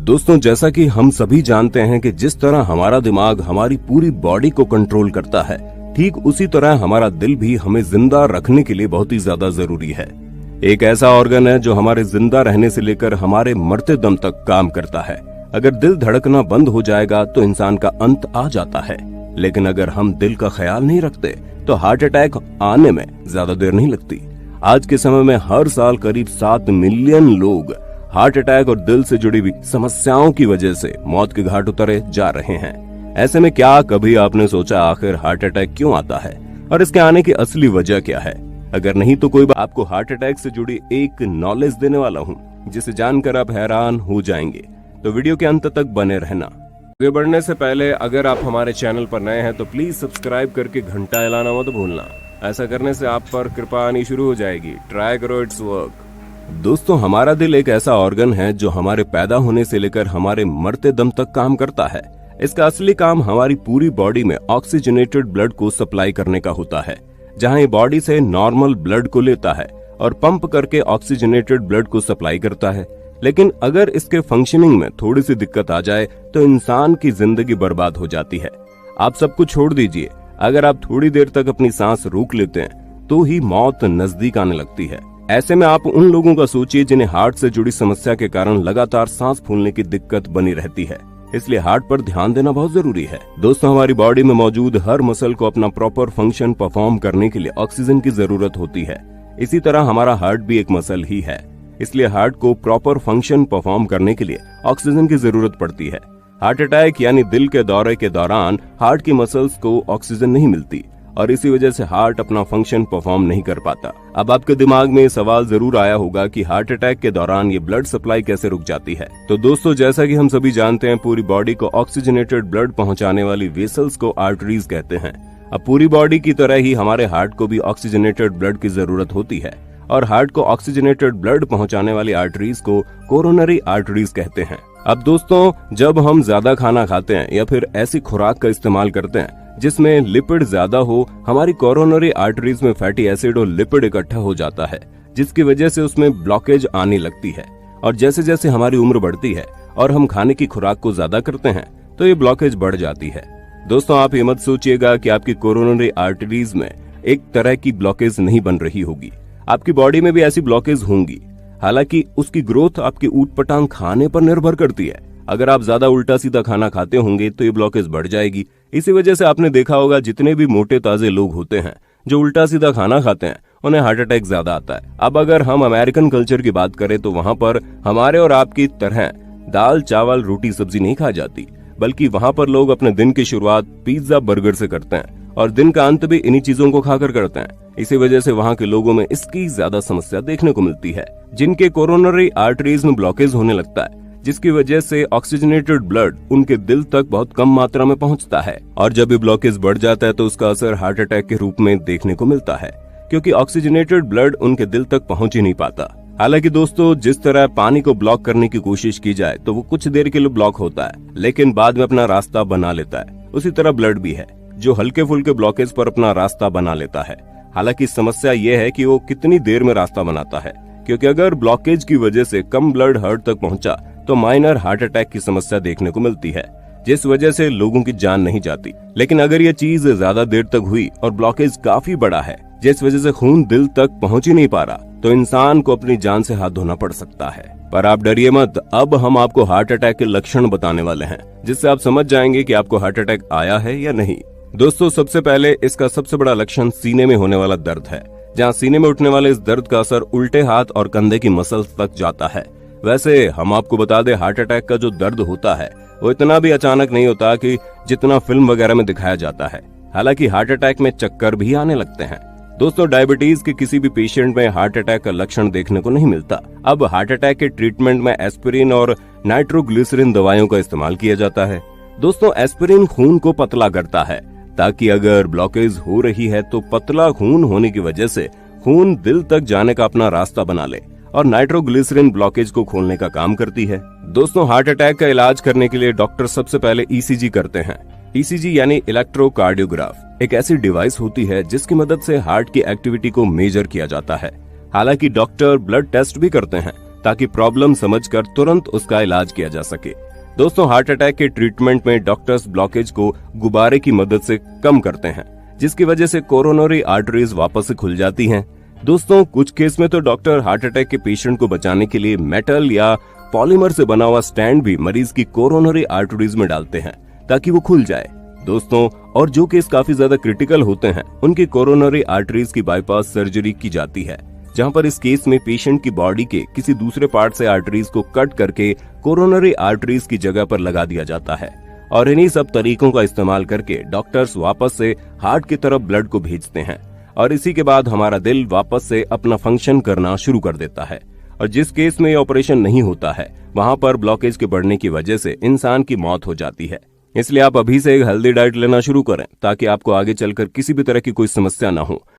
दोस्तों, जैसा कि हम सभी जानते हैं कि जिस तरह हमारा दिमाग हमारी पूरी बॉडी को कंट्रोल करता है, ठीक उसी तरह हमारा दिल भी हमें जिंदा रखने के लिए बहुत ही ज्यादा जरूरी है। एक ऐसा ऑर्गन है जो हमारे जिंदा रहने से लेकर हमारे मरते दम तक काम करता है। अगर दिल धड़कना बंद हो जाएगा तो इंसान का अंत आ जाता है, लेकिन अगर हम दिल का ख्याल नहीं रखते तो हार्ट अटैक आने में ज्यादा देर नहीं लगती। आज के समय में हर साल करीब 7 मिलियन लोग हार्ट अटैक और दिल से जुड़ी हुई समस्याओं की वजह से मौत के घाट उतरे जा रहे हैं। ऐसे में क्या कभी आपने सोचा आखिर हार्ट अटैक क्यों आता है और इसके आने की असली वजह क्या है? अगर नहीं तो कोई बात, आपको हार्ट अटैक से जुड़ी एक नॉलेज देने वाला हूँ जिसे जानकर आप हैरान हो जाएंगे, तो वीडियो के अंत तक बने रहना। आगे बढ़ने से पहले अगर आप हमारे चैनल पर नए हैं तो प्लीज सब्सक्राइब करके घंटा हिलाना मत भूलना। ऐसा करने से आप पर कृपा आनी शुरू हो जाएगी। ट्राई करो, इट्स वर्क। दोस्तों, हमारा दिल एक ऐसा ऑर्गन है जो हमारे पैदा होने से लेकर हमारे मरते दम तक काम करता है। इसका असली काम हमारी पूरी बॉडी में ऑक्सीजनेटेड ब्लड को सप्लाई करने का होता है। जहां ये बॉडी से नॉर्मल ब्लड को लेता है और पंप करके ऑक्सीजनेटेड ब्लड को सप्लाई करता है। लेकिन अगर इसके फंक्शनिंग में थोड़ी सी दिक्कत आ जाए तो इंसान की जिंदगी बर्बाद हो जाती है। आप सब कुछ छोड़ दीजिए, अगर आप थोड़ी देर तक अपनी सांस रोक लेते हैं तो ही मौत नजदीक आने लगती है। ऐसे में आप उन लोगों का सोचिए जिन्हें हार्ट से जुड़ी समस्या के कारण लगातार सांस फूलने की दिक्कत बनी रहती है। इसलिए हार्ट पर ध्यान देना बहुत जरूरी है। दोस्तों, हमारी बॉडी में मौजूद हर मसल को अपना प्रॉपर फंक्शन परफॉर्म करने के लिए ऑक्सीजन की जरूरत होती है। इसी तरह हमारा हार्ट भी एक मसल ही है, इसलिए हार्ट को प्रॉपर फंक्शन परफॉर्म करने के लिए ऑक्सीजन की जरूरत पड़ती है। हार्ट अटैक यानी दिल के दौरे के दौरान हार्ट की मसल्स को ऑक्सीजन नहीं मिलती और इसी वजह से हार्ट अपना फंक्शन परफॉर्म नहीं कर पाता। अब आपके दिमाग में सवाल जरूर आया होगा कि हार्ट अटैक के दौरान ये ब्लड सप्लाई कैसे रुक जाती है। तो दोस्तों, जैसा कि हम सभी जानते हैं, पूरी बॉडी को ऑक्सीजनेटेड ब्लड पहुंचाने वाली वेसल्स को आर्टरीज कहते हैं। अब पूरी बॉडी की तरह ही हमारे हार्ट को भी ऑक्सीजनेटेड ब्लड की जरूरत होती है और हार्ट को ऑक्सीजनेटेड ब्लड पहुंचाने वाली आर्टरीज को कोरोनरी आर्टरीज कहते हैं। अब दोस्तों, जब हम ज्यादा खाना खाते हैं या फिर ऐसी खुराक का इस्तेमाल करते हैं जिसमें लिपिड ज्यादा हो, हमारी कोरोनरी आर्टरीज में फैटी एसिड और लिपिड इकट्ठा हो जाता है, जिसकी वजह से उसमें ब्लॉकेज आने लगती है। और जैसे जैसे हमारी उम्र बढ़ती है और हम खाने की खुराक को ज्यादा करते हैं तो ये ब्लॉकेज बढ़ जाती है। दोस्तों, आप ये मत सोचिएगा कि आपकी कोरोनरी आर्टरीज में एक तरह की ब्लॉकेज नहीं बन रही होगी। आपकी बॉडी में भी ऐसी ब्लॉकेज होंगी, हालांकि उसकी ग्रोथ आपके ऊटपटांग खाने पर निर्भर करती है। अगर आप ज्यादा उल्टा सीधा खाना खाते होंगे तो ये ब्लॉकेज बढ़ जाएगी। इसी वजह से आपने देखा होगा जितने भी मोटे ताजे लोग होते हैं जो उल्टा सीधा खाना खाते हैं उन्हें हार्ट अटैक ज्यादा आता है। अब अगर हम अमेरिकन कल्चर की बात करें तो वहाँ पर हमारे और आपकी तरह दाल चावल रोटी सब्जी नहीं खाई जाती, बल्कि वहाँ पर लोग अपने दिन की शुरुआत पिज्जा बर्गर से करते हैं और दिन का अंत भी इन्हीं चीजों को खाकर करते हैं। इसी वजह से वहाँ के लोगों में इसकी ज्यादा समस्या देखने को मिलती है। जिनके कोरोनरी आर्टरीज में ब्लॉकेज होने लगता है, जिसकी वजह से ऑक्सीजनेटेड ब्लड उनके दिल तक बहुत कम मात्रा में पहुंचता है और जब ये ब्लॉकेज बढ़ जाता है तो उसका असर हार्ट अटैक के रूप में देखने को मिलता है, क्योंकि ऑक्सीजनेटेड ब्लड उनके दिल तक पहुंच ही नहीं पाता। हालांकि दोस्तों, जिस तरह पानी को ब्लॉक करने की कोशिश की जाए तो वो कुछ देर के लिए ब्लॉक होता है लेकिन बाद में अपना रास्ता बना लेता है, उसी तरह ब्लड भी है जो हल्के फुल्के ब्लॉकेज पर अपना रास्ता बना लेता है। हालांकि समस्या ये है कि वो कितनी देर में रास्ता बनाता है, क्योंकि अगर ब्लॉकेज की वजह से कम ब्लड हार्ट तक पहुंचा तो माइनर हार्ट अटैक की समस्या देखने को मिलती है, जिस वजह से लोगों की जान नहीं जाती। लेकिन अगर ये चीज ज्यादा देर तक हुई और ब्लॉकेज काफी बड़ा है, जिस वजह से खून दिल तक पहुंच ही नहीं पा रहा, तो इंसान को अपनी जान से हाथ धोना पड़ सकता है। पर आप डरिए मत, अब हम आपको हार्ट अटैक के लक्षण बताने वाले हैं, जिससे आप समझ जाएंगे कि आपको हार्ट अटैक आया है या नहीं। दोस्तों, सबसे पहले इसका सबसे बड़ा लक्षण सीने में होने वाला दर्द है। जहाँ सीने में उठने वाले इस दर्द का असर उल्टे हाथ और कंधे की मसल्स तक जाता है। वैसे हम आपको बता दें, हार्ट अटैक का जो दर्द होता है वो इतना भी अचानक नहीं होता कि जितना फिल्म वगैरह में दिखाया जाता है। हालांकि हार्ट अटैक में चक्कर भी आने लगते हैं। दोस्तों, डायबिटीज के किसी भी पेशेंट में हार्ट अटैक का लक्षण देखने को नहीं मिलता। अब हार्ट अटैक के ट्रीटमेंट में एस्पिरिन और नाइट्रोग्लिसरीन दवाइयों का इस्तेमाल किया जाता है। दोस्तों, एस्पिरिन खून को पतला करता है ताकि अगर ब्लॉकेज हो रही है तो पतला खून होने की वजह से खून दिल तक जाने का अपना रास्ता बना ले, और नाइट्रोग्लिसरीन ब्लॉकेज को खोलने का काम करती है। दोस्तों, हार्ट अटैक का इलाज करने के लिए डॉक्टर सबसे पहले ईसीजी करते हैं। ईसीजी यानी इलेक्ट्रोकार्डियोग्राफ एक ऐसी डिवाइस होती है जिसकी मदद से हार्ट की एक्टिविटी को मेजर किया जाता है। हालांकि डॉक्टर ब्लड टेस्ट भी करते हैं ताकि प्रॉब्लम समझकर तुरंत उसका इलाज किया जा सके। दोस्तों, हार्ट अटैक के ट्रीटमेंट में डॉक्टर्स ब्लॉकेज को गुब्बारे की मदद से कम करते हैं, जिसकी वजह से कोरोनरी आर्टरीज वापस से खुल जाती हैं। दोस्तों, कुछ केस में तो डॉक्टर हार्ट अटैक के पेशेंट को बचाने के लिए मेटल या पॉलीमर से बना हुआ स्टैंड भी मरीज की कोरोनरी आर्टरीज में डालते हैं ताकि वो खुल जाए। दोस्तों, और जो केस काफी ज्यादा क्रिटिकल होते हैं उनकी कोरोनरी आर्टरीज की बाईपास सर्जरी की जाती है, जहां पर इस केस में पेशेंट की बॉडी के किसी दूसरे पार्ट से आर्टरीज को कट करके कोरोनरी आर्टरीज की जगह पर लगा दिया जाता है। और इन्हीं सब तरीकों का इस्तेमाल करके डॉक्टर्स वापस से हार्ट की तरफ ब्लड को भेजते हैं और इसी के बाद हमारा दिल वापस से अपना फंक्शन करना शुरू कर देता है। और जिस केस में ये ऑपरेशन नहीं होता है वहां पर ब्लॉकेज के बढ़ने की वजह से इंसान की मौत हो जाती है। इसलिए आप अभी से एक हेल्दी डाइट लेना शुरू करें ताकि आपको आगे चलकर किसी भी तरह की कोई समस्या ना हो।